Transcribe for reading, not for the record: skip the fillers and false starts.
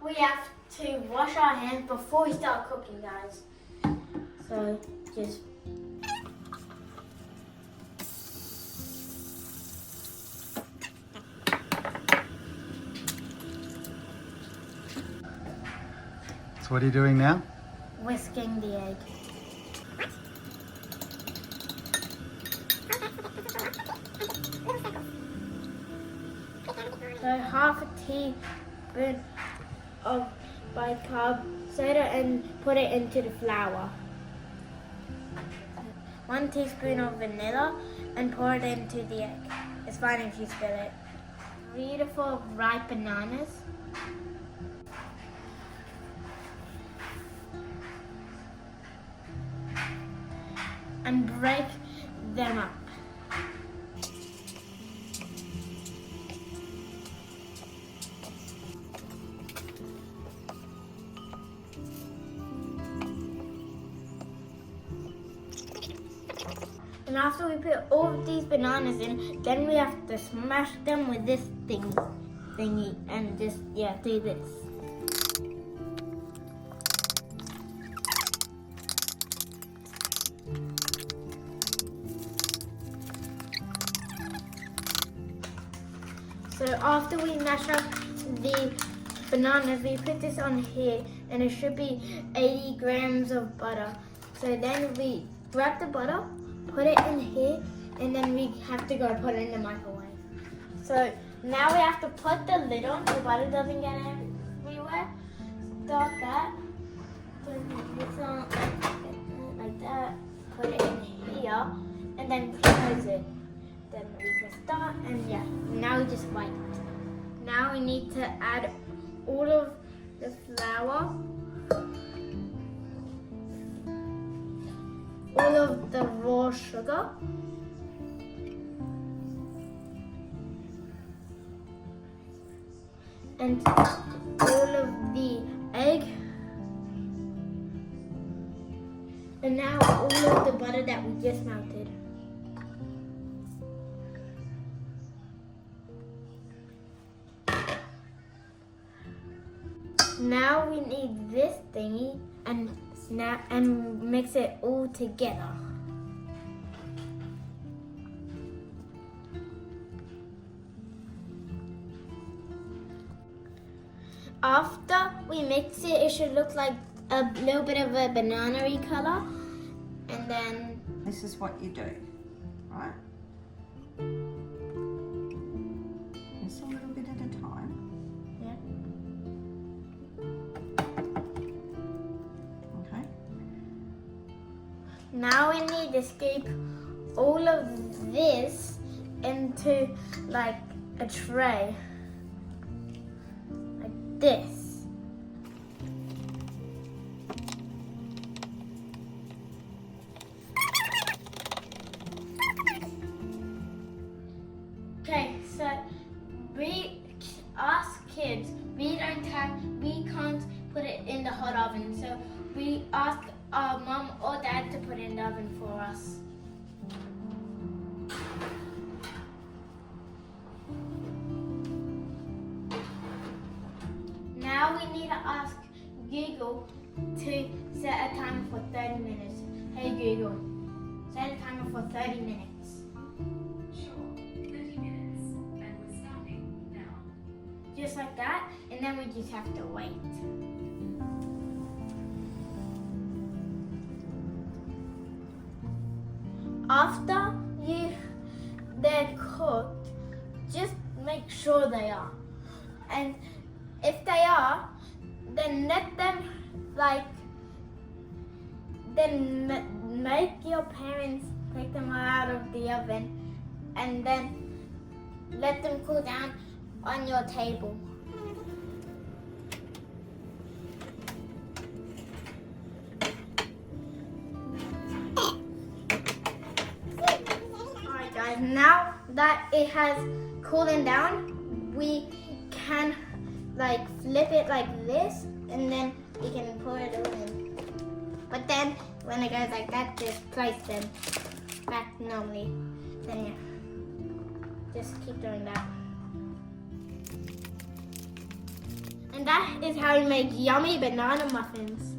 we have to wash our hands before we start cooking, guys. So just So what are you doing now? whisking the egg. So half a teaspoon of bicarb soda and put it into the flour. 1 teaspoon of vanilla and pour it into the egg. It's fine if you spill it. Beautiful ripe bananas. And break them up. And after we put all of these bananas in, then we have to smash them with this thingy and just, do this. So after we mash up the bananas, we put this on here and it should be 80 grams of butter. So then we grab the butter, put it in here, and then we have to go put it in the microwave. So now we have to put the lid on so the butter doesn't get everywhere. Start that, put this on like that, put it in here, and then close it. Then we press start, and now we just wait. Now we need to add all of the flour, all of the raw sugar, and all of the egg, and now all of the butter that we just melted. Now we need this thingy and mix it all together. After we mix it, it should look like a little bit of a banana-y color. And then this is what you do, right? Just a little bit at a time. Now we need to scoop all of this into like a tray, like this. Okay, so us kids, we can't put it in the hot oven, so we ask our mom or dad to put it in the oven for us. Now we need to ask Google to set a timer for 30 minutes. Hey Google, set a timer for 30 minutes. Sure, 30 minutes, and we're starting now. Just like that, and then we just have to wait. After they're cooked, just make sure they are. And if they are, then let them make your parents take them out of the oven and then let them cool down on your table. Alright guys, now that it has cooled down, we can flip it like this and then we can pour it in. But then when it goes like that, just place them back normally. Then just keep doing that. And And that is how we make yummy banana muffins.